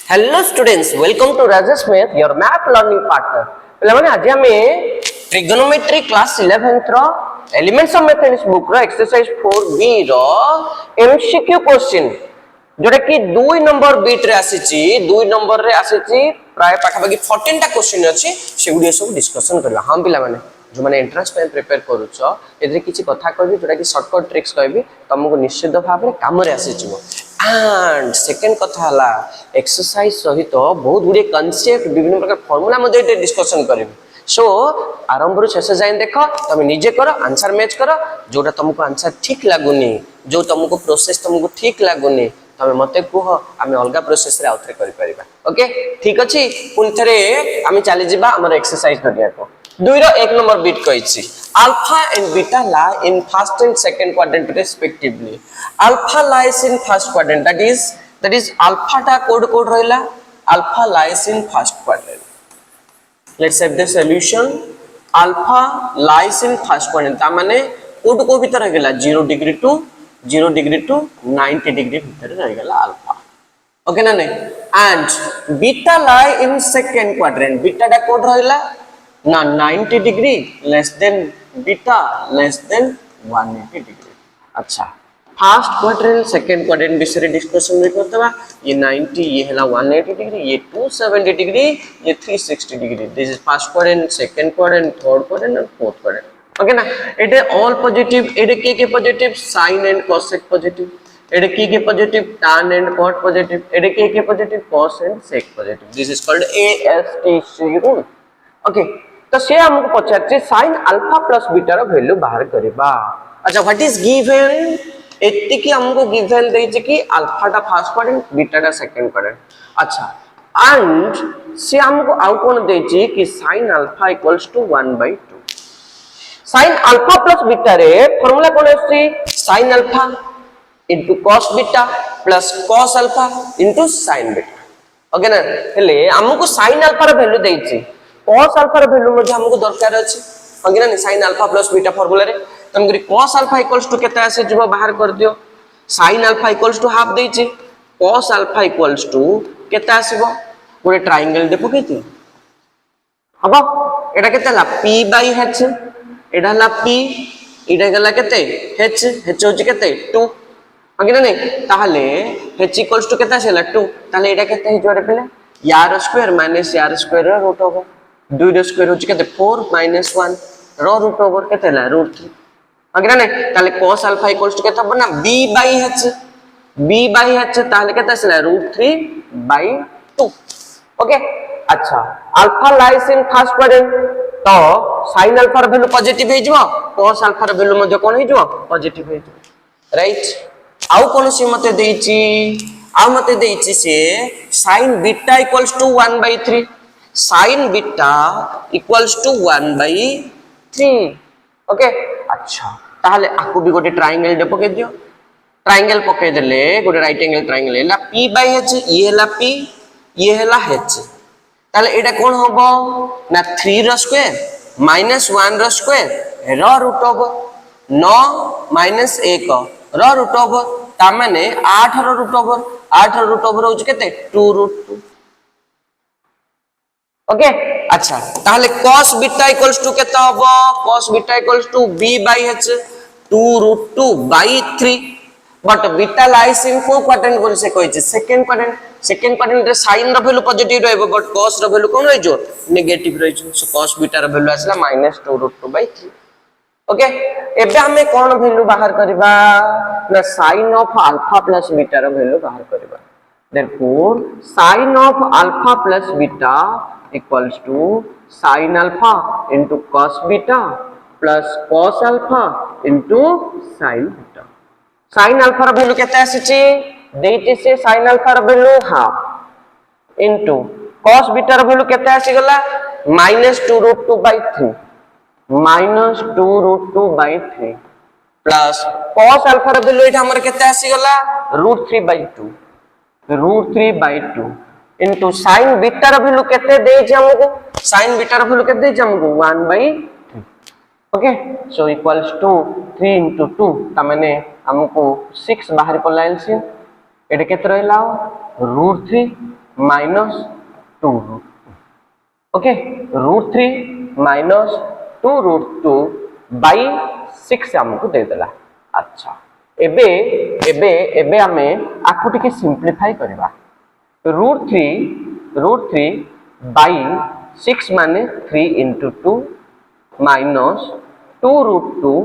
Hello students, welcome to Rajesh math your math learning partner. पहले माने आज हमें ट्रिगोनोमेट्री क्लास 11th रो एलिमेंट्स ऑफ मैथमेटिक्स बुक रो एक्सरसाइज 4b रो एमसीक्यू क्वेश्चन जोटा कि 2 नंबर बीट रे आसीची 2 नंबर रे आसीची प्राय पाखा बाकी 14 टा क्वेश्चन अछि सेगुडी सब डिस्कशन करबा। हम पिला माने जो माने एंट्रेंस पे प्रिपेयर करूछ एदरे किछि कथा कहबी जोटा कि शॉर्टकट ट्रिक्स कहबी तुमको निश्चित भाव रे काम रे आसीचिबो। एंड सेकंड कथा हला एक्सरसाइज सहित बहुत गुडी कांसेप्ट विभिन्न प्रकार फार्मूला मध्ये डिस्कशन करिबी। सो आरंभ रु शेष जाए देख तुम निजे कर आंसर मैच कर जोटा तुमको आंसर ठीक लागुनी जो तुमको प्रोसेस तुमको ठीक लागुनी तमे मते कुह आमे अलगा प्रोसेस रे आउथरे करि परिबा। ओके ठीक अछि पुन थरे आमे चली जिबा हमर एक्सरसाइज करिया को 2 रो 1 नंबर बीट कहिछि alpha and beta lie in first and second quadrant respectively. Alpha lies in first quadrant, that is alpha ta code रहला alpha lies in first quadrant. Let's have the solution. Alpha lies in first quadrant ता माने code को भीतर रह गेला 0 degree to 90 degree भीतर रह गेला अल्फा। ओके ना नहीं and beta lie in second quadrant beta टा कोड रहला ना 90 degree less then beta less than 180 degree. अच्छा फर्स्ट क्वाड्रेंट सेकंड क्वाड्रेंट विषय डिस्कशन में करतबा ये 90 ये हला 180 डिग्री ये 270 डिग्री ये 360 degree. This is first quadrant second quadrant third quadrant और फोर्थ क्वाड्रेंट। ओके ना इट ऑल पॉजिटिव इट के positive sine and cosec positive इट के positive tan and cot positive इट के positive cos and sec positive. This is called ASTC rule. Okay तो से हमको पचारछि sin अल्फा प्लस बीटा रो वैल्यू बाहर करबा। अच्छा व्हाट इज गिवन एति की हमको गिवन देछि कि अल्फा टा फर्स्ट क्वाड्रेंट बीटा टा सेकंड क्वाड्रेंट। अच्छा एंड से हमको आउट कोन देछि कि sin alpha equals to 1/2 sin alpha plus beta रे फार्मूला कोन अछि sin alpha into cos beta plus cos alpha into sin beta. Okay ना हेले हमको sin अल्फा रो वैल्यू देछि cos अल्फा रो वैल्यू मध्ये हमको दरकार अछि। ओके ना sin alpha plus beta formula रे तम करी cos अल्फा इक्वल्स टू केते आसे जब बाहर कर दियो sin alpha equals to half देछि cos अल्फा इक्वल्स टू केते आसीबो गोटे ट्रायंगल दे पकेति हबो एटा केते ला p बाय h एटा ला p एटा गला केते h h होछि केते 2। ओके ना नहीं ताहले h इक्वल्स टू केते आसेला 2 ताहले एटा केते हि जोरे पेले यार स्क्वायर माइनस यार स्क्वायर रो रूट होबो 2 रो स्क्वायर होछि केते 4 माइनस 1 रो रूट ओवर केते ला रूट 3। ओके ना नहीं ताले cos अल्फा इक्वल्स टू केते बना b बाय h ताले केते आसेला रूट 3/2। ओके अच्छा alpha lies in first quadrant तो sin अल्फा रो वैल्यू पॉजिटिव हे जबो cos अल्फा रो वैल्यू मध्ये कोन हे जबो पॉजिटिव हे जबो राइट। आउ कोन सी मते देछि आ मते देछि से sin beta equals to 1/3 sin beta equals to 1/3। Okay अच्छा ताहले आकु भी गोटे ट्रायंगल दे पके दियो ट्रायंगल पके देले गोटे राइट एंगल ट्रायंगल हैला p बाय h ये हैला p ये हैला h ताहले एटा कोन होबो ना 3 रो स्क्वायर माइनस 1 रो स्क्वायर रो रूट ओवर 9 माइनस 1 रो रूट ओवर ता माने 8 रो रूट ओवर हो केते 2√2। ओके अच्छा ताहले cos बीटा इक्वल्स टू केते होबो cos beta equals to b by h 2√2/3 but beta lies in को क्वाड्रेंट बोल से कहै छै सेकंड क्वाड्रेंट रे sin रो वैल्यू पॉजिटिव रहबो बट cos रो वैल्यू कोन रहै जो नेगेटिव रहै छै। सो cos बीटा रो वैल्यू आसला -2√2/3। ओके एबे हमें कोन वैल्यू बाहर करबा ना sin of alpha plus beta रो वैल्यू बाहर करबा। therefore sin of alpha plus beta equals to sin alpha into cos beta plus cos alpha into sin beta। sin alpha रो वैल्यू केते आसीची देइति से sin alpha रो value half into cos beta रो वैल्यू केते आसी गला -2√2/3 plus cos alpha रो वैल्यू एटा हमर केते आसी गला √3/2 into sin beta रो वैल्यू केते दे छै हमको sin beta रो वैल्यू केते दे छै हमको 1/3। Okay so equals to 3 into 2 ता माने हमको 6 बाहर पलाइल से एटा केते रहला √3 minus 2 root 2. Okay, root 3 minus 2 root 2 by 6 हमको दे देला. अच्छा एबे एबे एबे हमें आकु टिके सिंप्लीफाई करबा. root 3 by 6 माने 3 into 2 minus 2 root 2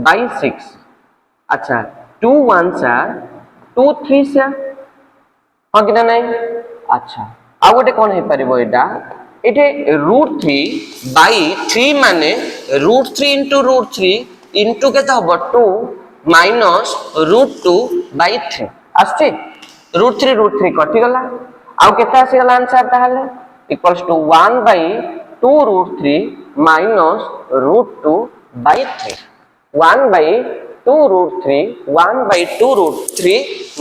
by 6. अच्छा 2 1 सा 2 3 सा हाँ कि नहीं. अच्छा आ गोटे कौन है परिबो एटा एटे √3 by 3 माने √3 into √3 into केता हबो 2 minus √2 by 3 आस्ते √3 कटि गला आउ केता आसी गला answer ताहाले equals to 1 by 2 √3 minus √2 by 3. 1 by 2 √3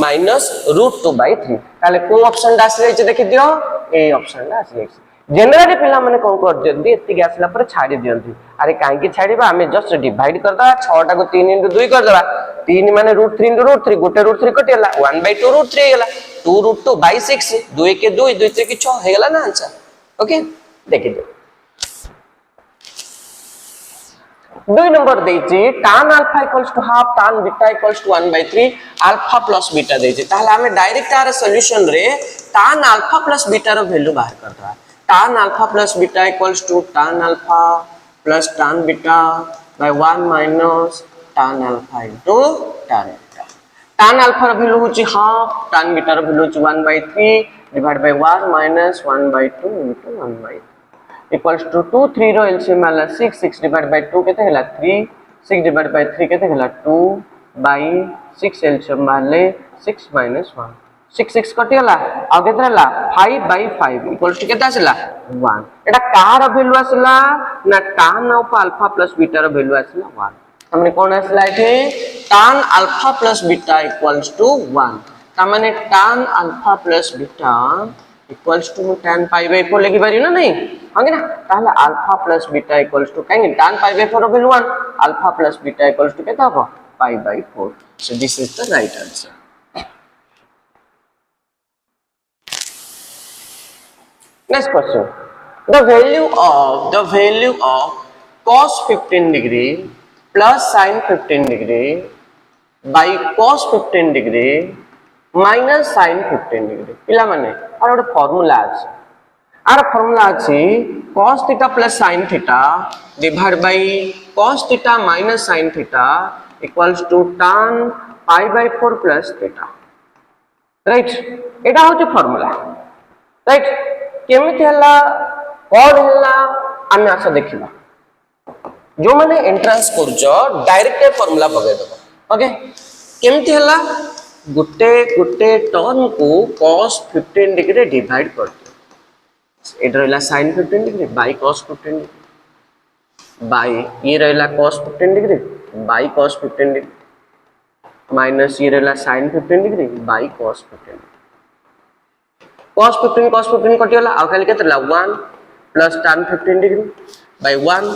minus √2 by 3 ताले को ऑप्शन दा आसी जाय देखि दियो ए ऑप्शन दा आसी जाय. जनरली पिला माने कोन कर जल्दी एति गैसला पर छाडी दियंती. अरे काहे की छाडीबा हमें जस्ट डिवाइड कर दा 6 टा को 3 into 2 कर देबा. 3 माने √3 into √3 गोटे √3 कटियला 1 by 2 √3 हेला 2 √2 by 6 2 के 2 2 3 के 6 हेला ना आंसर. ओके देखि दो 2 नंबर देछि tan alpha equals to half tan beta equals to 1 by 3 alpha plus beta देछि. ताहले हमें डायरेक्ट आर सॉल्यूशन रे tan alpha plus beta रो वैल्यू बाहर कर दवा. tan alpha plus beta equals to tan alpha plus tan beta by 1 minus tan alpha into tan beta. tan alpha रो value होछि half tan beta रो value होछि 1 by 3 divided by 1 minus 1 by 2 into 1 by 3 equals to 2 3 row LCM वाला 6 divided by 2 केते हला 3 6 divided by 3 केते हला 2 by 6 LCM वाले 6 minus 1 6 कटि गला आ केते हला 5 by 5 equals to केते आसला 1. एटा कार वैल्यू आसला ना tan of alpha plus beta रो वैल्यू आसला 1. हमने कोन आसला एठे tan alpha plus beta equals to 1. ता माने tan alpha plus beta equals to tan pi by 4 लिखि पारि ना नहीं हां ना. ताहले alpha plus beta equals to काहे tan pi by 4 value 1 alpha plus beta equals to केता हो pi by 4. So this is the right answer. Next question. The value of cos 15 degree plus sin 15 degree by cos 15 degree minus sin 15 degree. पिला माने are ଗୋଟେ formula अछि. Are formula अछि cos theta plus sin theta divided by cos theta minus sin theta equals to tan pi by 4 plus theta. Right एटा होछि formula. Right केमिति हला code हला आमे आसा देखिबा. जो माने एंट्रेंस करजो डायरेक्ट फॉर्मूला पके दबो. ओके केमिति हला गुटे टर्म को cos 15 डिग्री डिवाइड कर दियो. एट रहला sin 15 degree by cos 15 degree by ये रहला cos 15 degree by cos 15 degree minus ये रहला sin 15 degree by cos 15 degree. cos 15 कटियला आ खाली केतला 1 plus tan 15 degree by 1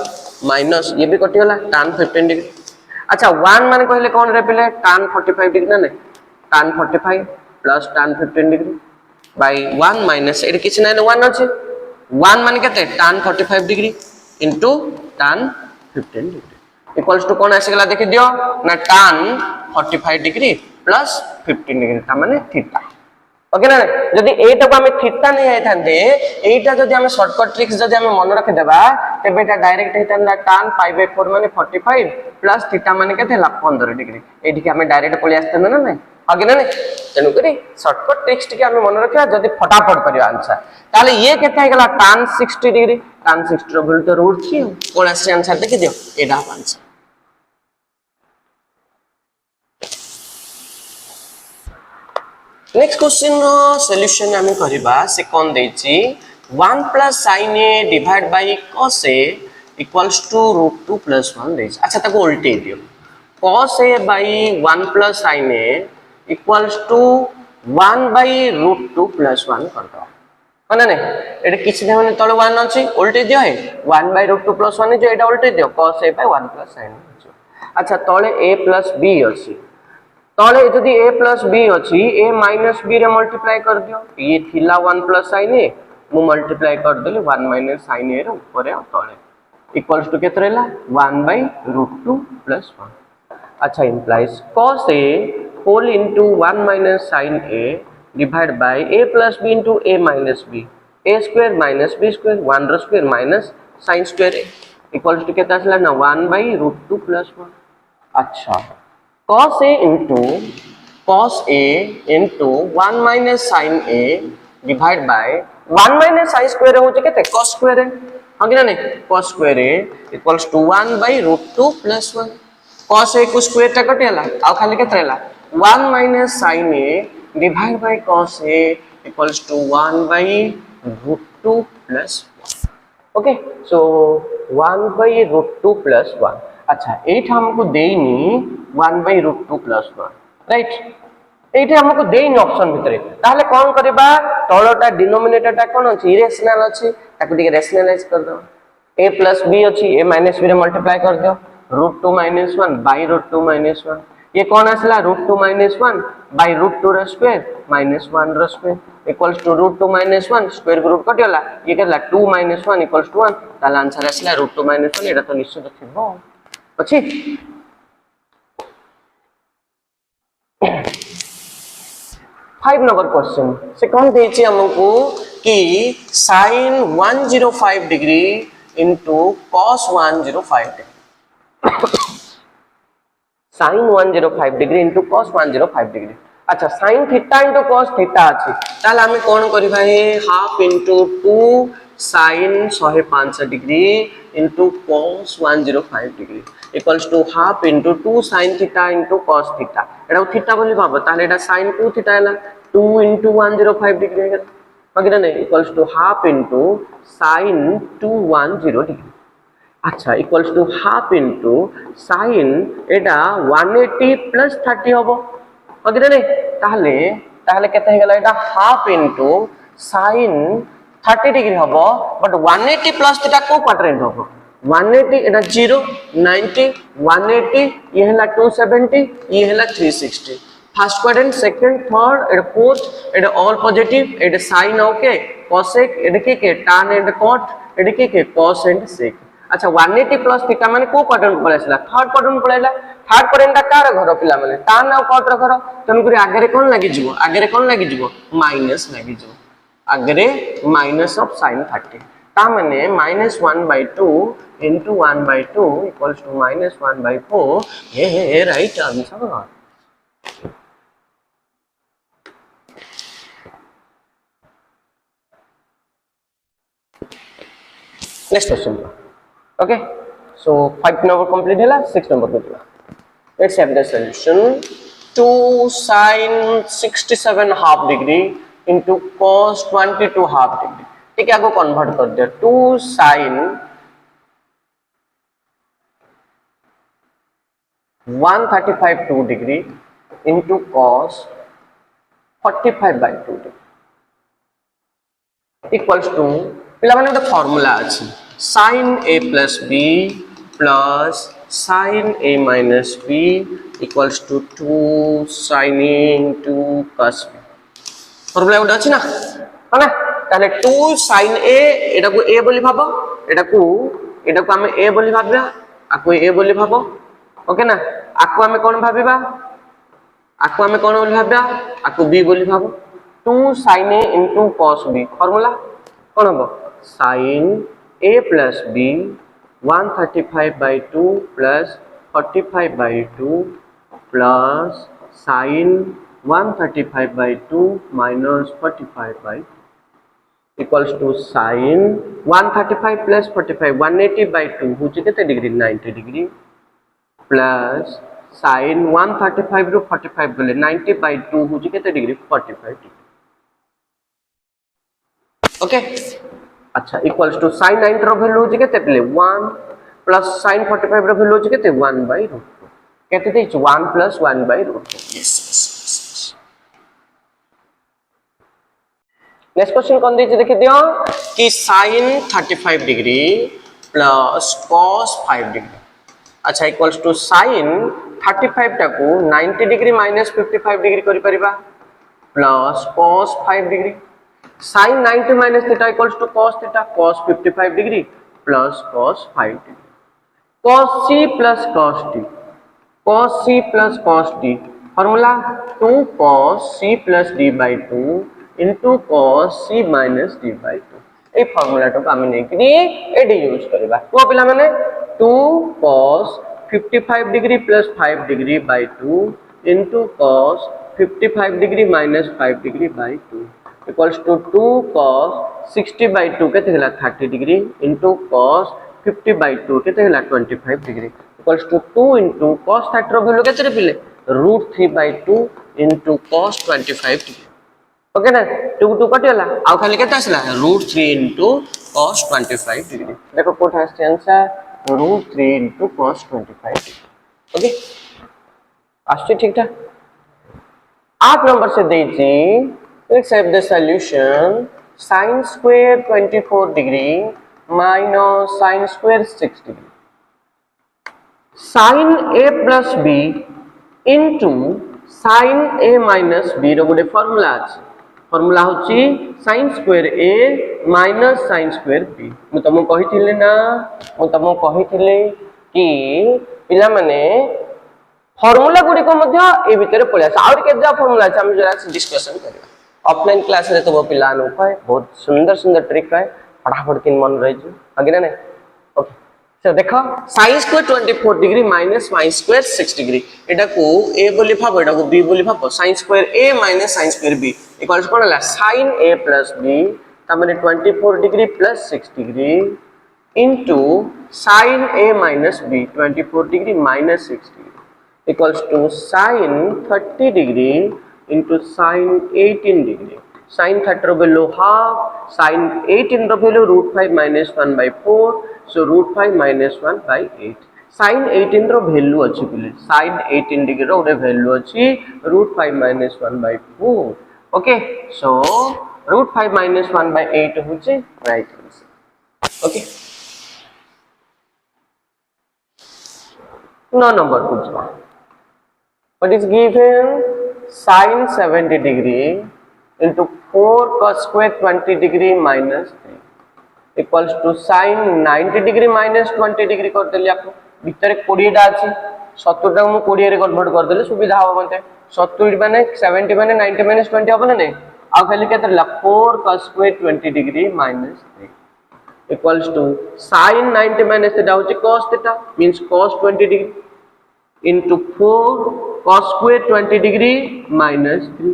minus ये भी कटियला tan 15 डिग्री. अच्छा 1 माने कहले कोन रे पहले tan 45 डिग्री ना नहीं tan 45 plus tan 15 degree by 1 minus eight किछ नै 1 अछि 1 माने केते tan 45 degree into tan 15 degree equals to कोन आसी गला देखि दियो ना tan 45 degree plus 15 degree ता माने थीटा. ओके ना जदी एटा को हमें थीटा नै आइ थांदे एटा जदी हमें शॉर्टकट ट्रिक्स जदी हमें मन रख देबा तबे एटा डायरेक्ट हेतंदा tan pi by 4 माने 45 plus थीटा माने केते ला 15 डिग्री. एठी के हमें डायरेक्ट पळि आस्तन ना नै आगे ना नहीं तेनु करी शॉर्टकट टेक्स्ट के हमें मन रखिया जदी फटाफट करियो आंसर ताले ये केते हे गला tan 60 डिग्री tan 60 रो वैल्यू तो √3 कोन आसे आंसर देखि दियो एडा आंसर. नेक्स्ट क्वेश्चन रो सॉल्यूशन हमें करबा से कोन देछि 1 plus sin a divided by cos a equals to √2 plus 1 देछि. अच्छा ताको उल्टे दियो cos a by 1 plus sin a equals to 1 by √2 plus 1 कर दो माने ने एटा किछि ने माने तळे 1 अछि उल्टे दियो है 1 by √2 plus 1 जो एटा उल्टे दियो cos a by 1 plus sin a. अच्छा तळे a plus b अछि तले जदि a प्लस b अच्छी a माइनस b रे मल्टीप्लाई कर दियो ये थिला 1 प्लस sin a मु मल्टीप्लाई कर देली 1 माइनस sin a रे ऊपर आ तले इक्वल्स टू केते रहला 1/√2 प्लस 1 अच्छा implies cos a whole into 1 minus sin a divided by a plus b into a minus b a square minus b square 1 रो square minus sin square a equals to केते आसला ना 1/√2 plus 1 अच्छा cos a into 1 minus sin a divided by 1 minus sin square हो केते cos square a हां कि नहीं cos square a equals to 1/√2 plus 1 cos a को स्क्वायर टा कटेला आ खाली केते रहला 1 minus sin a divided by cos a equals to 1/√2 plus 1 okay so 1/√2 plus 1 अच्छा एठा हमको देइनी 1/√2 plus 1 राइट एठा हमको देइनी ऑप्शन भितरे ताले कोन करबा तळटा डिनोमिनेटर टा कोन अछि इरेशनल अछि ताको टिके रेशनलाइज कर दो a plus b अछि a minus b रे मल्टीप्लाई कर दो √2 - 1 /√2 - 1 ये कौन आसला √2 - 1 /√2 रो स्क्वायर -1 रो स्क्वायर इक्वल्स टू √2 - 1 स्क्वायर को रूट कटियला ये केला 2 - 1 इक्वल्स टू 1 ताला आंसर आसला √2 - 1 एटा तो निश्चित थिबो अछि 5 नंबर क्वेश्चन से कौन देछि हमको कि sin 105 degree into cos 105 degree sin 105 degree into cos 105 degree अच्छा sin theta into cos theta अछि ताले हमें कोन करबा हे half into 2 sin 105 degree into cos 105 degree equals to half into 2 sin theta into cos theta एटा theta बोली भाबो ताले एटा sin 2 थीटा हैला 2 into 105 डिग्री है मगिरा नहीं equals to half into sin 210 degree अच्छा equals to half into sin Etah 180 plus 30 होबो मगिरा नहीं ताले ताले केते हे गेला एटा हाफ into sin 30 डिग्री होबो बट 180 प्लस थीटा को क्वाड्रेंट होबो 180 एटा 0 90 180 ये हैला 270 ये हैला 360 फर्स्ट क्वाड्रेंट सेकंड थर्ड एटा फोर्थ एटा ऑल पॉजिटिव एटा sin ओके cosec एटा के tan एंड cot एटा के cos एंड sec अच्छा 180 प्लस थीटा माने को क्वाड्रेंट पळेसला थर्ड क्वाड्रेंट पळेला थर्ड क्वाड्रेंट कार घर पिला माने tan और cot रो घर तन करी आगरे कोन लागि जिवो आगरे कोन लागि जिवो माइनस लागि जिवो आगरे माइनस ऑफ sin 30 ता माने -1/2 into 1/2 equals to -1/4 ये right answer next question okay so 5 number complete hela 6 number ko let's have the solution 2 sin 67 half degree into cos 22 half degree ठीक है, को कन्वर्ट कर दिया 2 sin 135 2 degree into cos 45/2 degree equals to पिला माने गोटे formula अछि sin a plus b plus sin a minus b equals to 2 sin a into cos b formula गोटे अछि ना है ना ताले 2 sin a एटा को a बोली भाबो एटा को हम a बोली भाबबा आको a बोली भाबो ओके ना आको हम कोन भाबिबा आको हम कोन बोली भाबबा आको b बोली भाबो 2 sin a into cos b formula कोन हबो sin a plus b 135/2 plus 45/2 plus sin 135/2 minus 45/2 equals to sin 135 plus 45 180/2 होची केते डिग्री 90 डिग्री plus sin 135 रो 45 गले 90/2 होची केते डिग्री 45 डिग्री ओके अच्छा इक्वल्स टू sin 90 रो वैल्यू होची केते पले 1 प्लस sin 45 रो वैल्यू होची केते 1/√2 केते देछ 1 प्लस 1/√2 यस नेक्स्ट क्वेश्चन कोन देछ देखि दियो कि sin 35 degree plus cos 5 degree अच्छा इक्वल्स टू sin 35 टाकू 90 डिग्री माइनस 55 डिग्री करि परिबा plus cos 5 degree sin 90 minus theta equals to cos theta cos 55 degree plus cos 5 degree cos c plus cos t cos c plus cos t formula 2 cos c plus d by 2 into cos c minus d by 2 A formula तो हम नेकरी AD use करबा को पिला माने 2 cos 55 degree plus 5 degree by 2 into cos 55 degree minus 5 degree by 2 equals to 2 cos 60 by 2 केते हला 30 degree into cos 50 by 2 केते हला 25 degree equals to 2 into cos 30 रो वैल्यू केते पिले √3 by 2 into cos 25 degree okay ना 2 2 कट गला आ खाली केते आसला √3 into cos 25 डिग्री देखो कोठ आछे answer √3 into cos 25 degree okay आछे ठीक ठाक 8 नंबर से देछि let's have the solution sin square 24 degree minus sin square 6 degree sin a plus b into sin a minus b रो गोटे फार्मूला अछि फार्मूला होची sin square a minus sin square b मु तमो कहिथिले ना मु तमो कहिथिले कि पिला माने फार्मूला गुडी को मध्य ए भितर पळे आछ और केजा फार्मूला अछि हम जरा डिस्कशन करबा ऑफलाइन क्लास रे तो वो पिला नु कहे बहुत सुंदर सुंदर ट्रिक है फटाफट किन मन रहि जो आगे ना ओके सो देखो sin square 24 degree minus sin square 6 degree एटा को a बोली भाबो एटा को b बोली भाबो sin square a minus sin square b equals कोन हला sin a plus b त माने 24 degree plus 6 degree into sin a minus b 24 degree minus 6 degree equals to sin 30 degree into sin 18 degree sin 30 रो value half sin 18 row value √5 minus 1 by 4 so √5 minus 1 by 8 sin 18 row value अछि पिले sin 18 degree रो value अछि √5 minus 1 by 4 okay so √5 minus 1 by 8 होचे right answer okay 9 number पूछो what is given sin 70 degree into 4 cos square 20 degree minus 3 equals to sin 90 degree minus 20 degree कर देली आप भीतर 20 टा अछि 70 टा मु 20 रे कन्वर्ट कर देले सुविधा हो मते 70 माने 70 माने 90 minus 20 हो ना नै आ खाली केते ला 4 cos square 20 degree minus 3 equals to sin 90 minus theta होची cos theta means cos 20 degree into 4 cos square 20 degree minus 3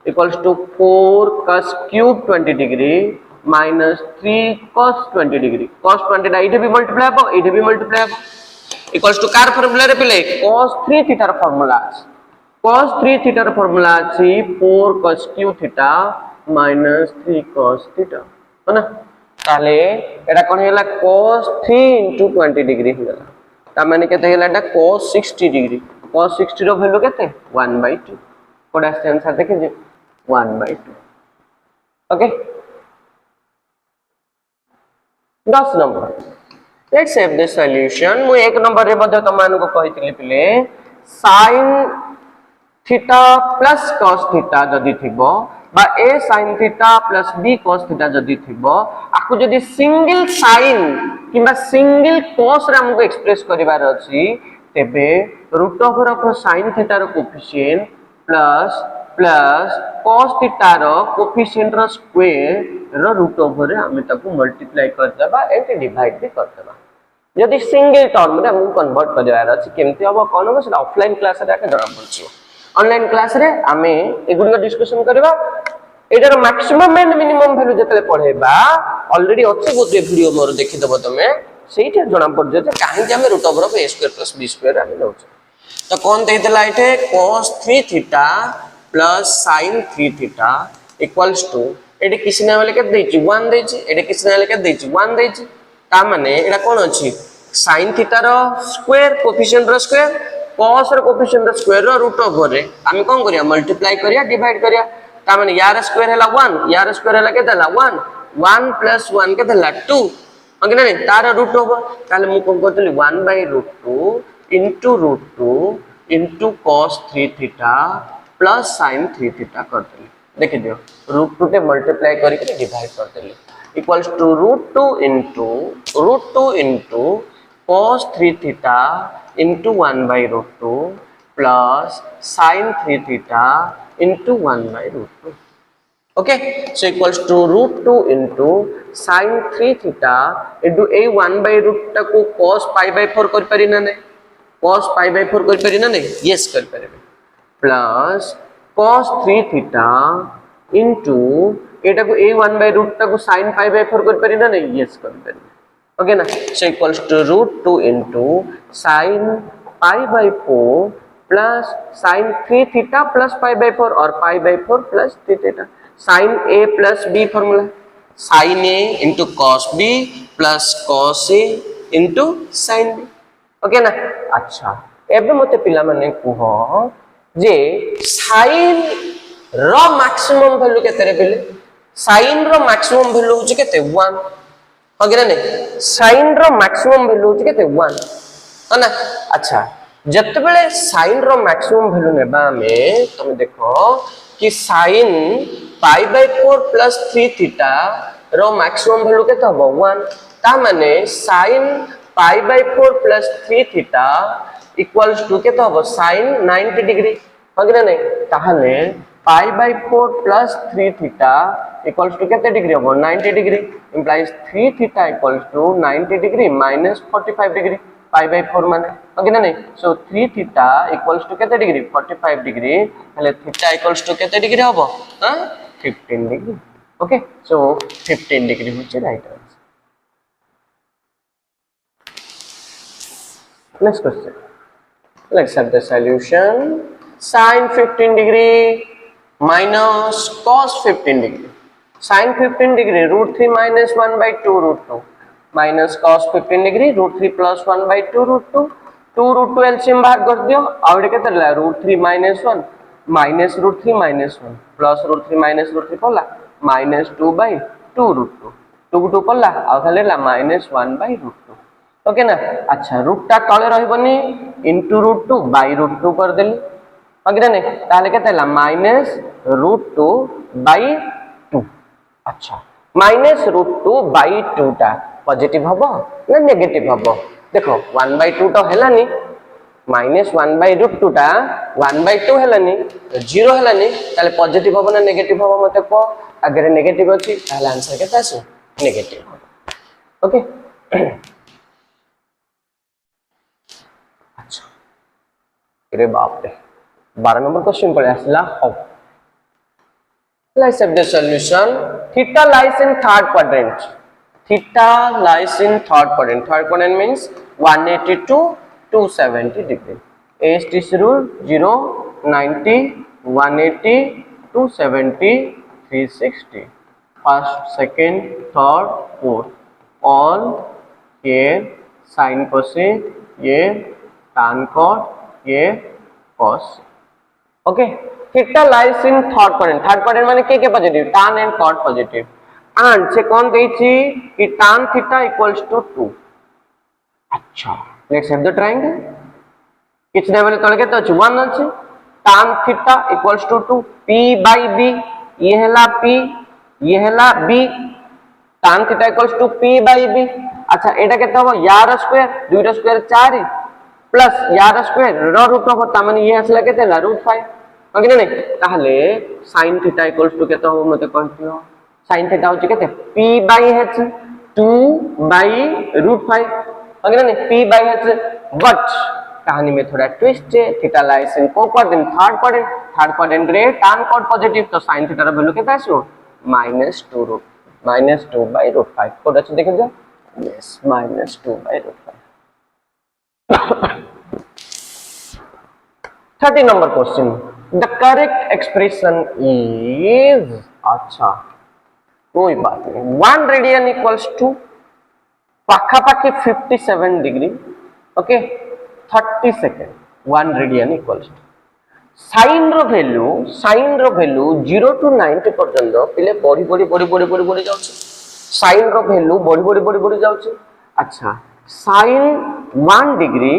equals to 4 cos cube 20 degree minus 3 cos 20 degree cos 20 टा इथे भी मल्टीप्लाई हो इथे भी मल्टीप्लाई हो equals to कार फार्मूला रे पिले cos 3 थीटा रा फार्मूला cos 3 थीटा रा फार्मूला अछि 4 cos cube theta minus 3 cos theta है ना ताले एटा कोन होला cos 3 into 20 degree होला ता माने केते होला एटा cos 60 डिग्री cos 60 रो वैल्यू केते 1/2 कोड आंसर देखे जे 1/2 okay 10 number let's have the solution मु एक नंबर रे बद तमान को कहितले पिले sin theta plus cos theta जदी थिबो बा a sin theta plus b cos theta जदी थिबो आकु जदी सिंगल sin किबा सिंगल cos रे हमको एक्सप्रेस करिवार अछि तेबे root over of sin theta रो coefficient plus plus cos theta रो कोएफिशिएंट रो स्क्वायर रो रूट ओवर रे हम ताको मल्टीप्लाई कर देबा एंड डिवाइड भी कर देबा यदि सिंगल टर्म रे हम कन्वर्ट करिवार अछि केमति अब कोन हो सेटा ऑफलाइन क्लास रे आके जरा पड़छि ऑनलाइन क्लास रे आमे एगुडो डिस्कशन करबा एटार मैक्सिमम एंड मिनिमम वैल्यू जतले पढेबा ऑलरेडी अछि गोटे वीडियो मोर देखि दबो तमे सेइटा जणा पड़ जे काहे जे हम root over of a square plus b square आमे लउछ तो कोन देइतला एठे cos 3 theta plus sin 3 theta equals to एटे किसने वाले के देछि 1 देछि एटे किसने वाले के देछि 1 देछि ता माने एटा कोन अछि sin थीटा रो स्क्वायर कोएफिशिएंट रो स्क्वायर cos रो कोएफिशिएंट रो स्क्वायर रो रूट ओवर रे हम कोन करिया मल्टीप्लाई करिया डिवाइड करिया ता माने यार स्क्वायर हैला 1 यार स्क्वायर हैला के देला 1 1 प्लस 1 के देला 2 अंगे नै तार रूट ओवर ताले मु कोन करतली 1/√2 into √2 into cos 3 theta plus sin 3 theta कर देली देखि दियो रूट 2 टे मल्टीप्लाई करके डिवाइड कर देली equals to root 2 into cos 3 theta into 1 by root 2 plus sin 3 theta into 1 by root 2 okay so equals to root 2 into sin 3 theta into a 1 by root टाको cos pi by 4 कर पारि ना नहीं cos pi by 4 कर पारि ना नहीं yes कर पारि plus cos 3 theta into एटा को a 1 by root टाको sin pi by 4 कर पारि ना नहीं yes कर पारि okay ना so equals to root 2 into sin pi by 4 plus sin 3 theta plus pi by 4 और pi by 4 plus 3 theta sin a plus b formula sin a into cos b plus cos a into sin b okay ना अच्छा एबे मते पिला माने कुह जे sin रो maximum value केते रे पिले sin रो मैक्सिमम वैल्यू होचे केते 1 ओके ना sin रो मैक्सिमम वैल्यू होचे केते 1 है ना अच्छा जत्ते बेले sin रो मैक्सिमम वैल्यू नेबा में तुम देखो कि sin pi by 4 plus 3 theta row maximum value केते हबो 1 ता माने sin pi by 4 plus 3 theta equals to केते हबो sin 90 डिग्री होगे ना ताहले pi by 4 plus 3 theta equals to केते डिग्री हबो 90 degree implies 3 theta equals to 90 degree minus 45 degree pi by 4 माने ओके ना सो 3 theta equals to केते डिग्री 45 डिग्री हले theta equals to केते डिग्री हबो हां 15 डिग्री ओके सो 15 डिग्री होचे right answer next question let's have the solution sin 15 degree minus cos 15 degree sin 15 degree root 3 minus 1 by 2 root 2 minus cos 15 degree root 3 plus 1 by 2 root 2 2 root 2 LCM बाहर कर दियो और केते ला root 3 minus 1 minus root 3 minus 1 plus root 3 minus root 3 पला minus 2 by 2 root 2 2 2 पला आ खाले ला minus 1 by root 2 okay ना अच्छा रूट टा तळे रहबनी into root 2 by root 2 कर देली ओके ना ताले केते ला minus root 2 by 2 अच्छा minus root 2 by 2 टा पॉजिटिव हबो ना नेगेटिव हबो देखो 1 by 2 तो हेलानी minus 1 by root 2 टा 1 by 2 हेलानी 0 हेलानी ताले पॉजिटिव हबो ना नेगेटिव हबो मते को अगर नेगेटिव अछि ताले आंसर केता आसो नेगेटिव ओके अच्छा अरे बाप रे 12 नंबर क्वेश्चन पड़े असला how let's have the solution theta lies in third quadrant theta lies in third quadrant means 180 to 270 degree AST rule 0 90 180 270 360 first second third fourth all here sin cosec ये tan cot ये cos okay theta lies in third quadrant माने के positive tan and cot positive and से कौन देछि कि tan theta equals to 2 अच्छा let's have the triangle किछने बेले तळे के तो 1 अछि tan theta equals to 2 p by b ये हला p ये हला b tan theta equals to p by b अच्छा एटा केते हो यार स्क्वायर 2 रा स्क्वायर 4 प्लस यार स्क्वायर रो रूट ऑफ ता माने ये असला केते ला √5 ओके नहीं ताहले sin थीटा इक्वल्स टू केते हो मते कहतियो sin थीटा होची केते p by h 2 by √5 okay नहीं p by h बट कहानी में थोड़ा ट्विस्ट है थीटा लाइज इन को क्वाड्रेंट थर्ड क्वाड्रेंट रे tan cot पॉजिटिव तो sin थीटा रा वैल्यू केते आसो -2 by √5 कोड अछि देखि जा yes -2 by √5 30 number question the correct expression is अच्छा कोई बात नहीं 1 radian equals to पाखा पाखी 57 डिग्री okay 30 second 1 radian equals to sin रो वैल्यू 0 to 90 पर्यंत पिले बढ़ी जाउछ sin रो वैल्यू बढ़ी जाउछ अच्छा sin 1 डिग्री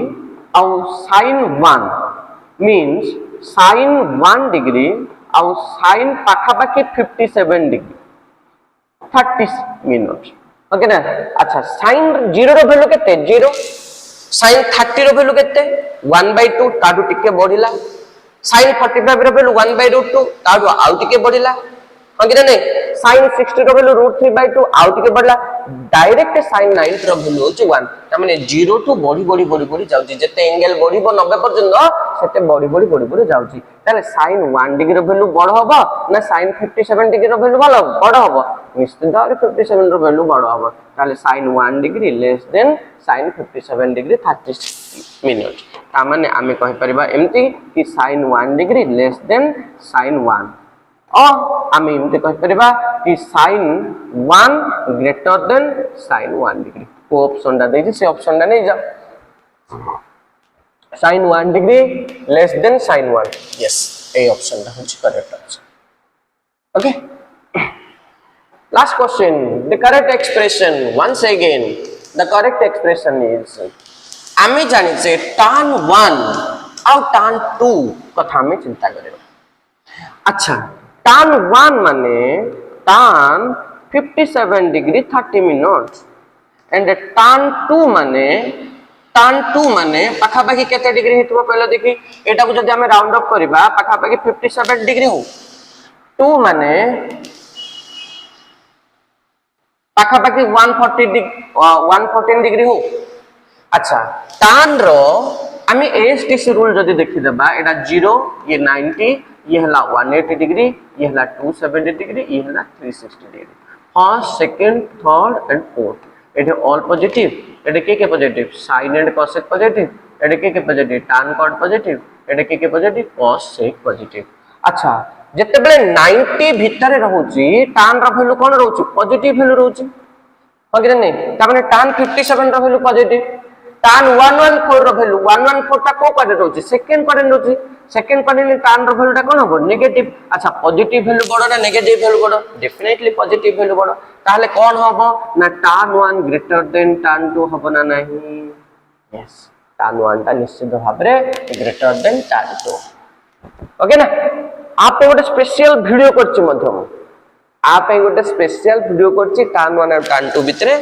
और sin 1 means sin 1 degree ଆଉ sin ପାଖାପାଖି 57 degree 30 minutes ओके ना अच्छा sin 0 ର ভ্যালু কেতে 0 sin 30 ର ভ্যালু কেতে 1/2 তাडू টিকে বଢিলা sin 45 ର ভ্যালু 1/2 ताडू आउ टिके बढ़िला हां कि नहीं sin 60 रो वैल्यू √3/2 आउ टिके बढ़ला डायरेक्ट sin 90 रो वैल्यू होची 1 त माने 0 टू बढ़ी जाउची जते एंगल बढ़िबो 90 पर्यंत सेते बढ़ी जाउची ताले sin 1 डिग्री रो वैल्यू बड़ होबो ना sin 57 डिग्री रो वैल्यू बड़ होबो निश्चित भाव 57 रो वैल्यू बड़ होबो ताले sin 1 degree less than sin 57 degree 30 minute ता माने आमे कहि परिबा एम्ति कि sin 1 degree less than sin 1 और आमे एम्ति कहि परिबा कि sin 1 greater than sin 1 degree को ऑप्शन दा देछि से ऑप्शन दा नै जा sin 1 degree less than sin 1 yes A option दा होछि correct option okay last question the correct expression once again the correct expression is आमे जानि जे tan 1 और tan 2 कथा में चिंता करियो अच्छा tan 1 माने tan 57 degree 30 minutes and tan 2 माने पाखा पाखी केते डिग्री हेतबो पहले देखि एटा को जदि हमें राउंड अप करबा पाखा पाखी 57 डिग्री हो 2 माने पाखा पाखी 114 डिग्री हो अच्छा tan रो आमे एसटीसी रूल जदि देखि देबा एटा 0 ये 90 ये हला 180 डिग्री ये हला 270 डिग्री ये हला 360 degree first second third and fourth एटे ऑल पॉजिटिव एटे के positive sin and cos positive एटे के पॉजिटिव tan cot पॉजिटिव एटे के पॉजिटिव cos sec पॉजिटिव अच्छा जते बेले 90 भीतर रहउची tan रो वैल्यू कोन रहउची पॉजिटिव वैल्यू रहउची हो कि नहीं ता माने tan 57 रो वैल्यू पॉजिटिव tan 114 रो वैल्यू 114 ता को क्वाड्रेंट रहउची सेकंड क्वाड्रेंट रहउची सेकंड क्वाड्रेंट tan रो वैल्यू ता कोन हो नेगेटिव अच्छा पॉजिटिव वैल्यू बडो ना नेगेटिव वैल्यू बडो डेफिनेटली पॉजिटिव वैल्यू बडो ताहले कोन होबो ना tan 1 ग्रेटर देन tan 2 होबो ना नहीं यस tan 1 ता निश्चित भाव रे ग्रेटर देन tan 2 ओके ना आप गोटे स्पेशल वीडियो करछि मध्यम आप गोटे स्पेशल वीडियो करछि tan 1 और tan 2 भितरे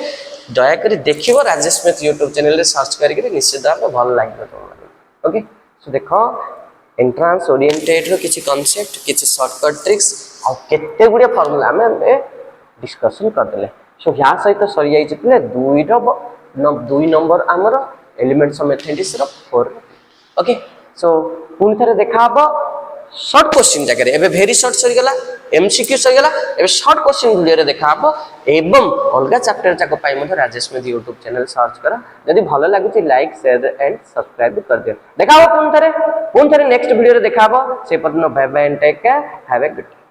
दया करी देखिबो राजेश स्मिथ YouTube चैनल रे सर्च करके निश्चित भाव भल लागबो तुम ओके सो देखो एंट्रांस ओरिएंटेड रो किछि कांसेप्ट किछि शॉर्टकट ट्रिक्स आ केते गुडे फार्मूला हमें डिस्कशन कर देले सो या सहित सरी जाई छिले 2 नंबर हमर एलिमेंट्स ऑफ मैथमेटिक्स रो 4 ओके सो पुनी थरे देखा हबो शॉर्ट क्वेश्चन जगह एबे वेरी शॉर्ट सरी गला एमसीक्यू सरी गला एबे शॉर्ट क्वेश्चन वीडियो रे देखा हबो एवं अलगा चैप्टर जाको पाई मधे Rajesh Smith YouTube channel search करा यदि भलो लागुची लाइक शेयर एंड सब्सक्राइब कर दियो देखा हो पुनी थरे नेक्स्ट वीडियो रे देखा हबो से परनो bye bye and take care have a good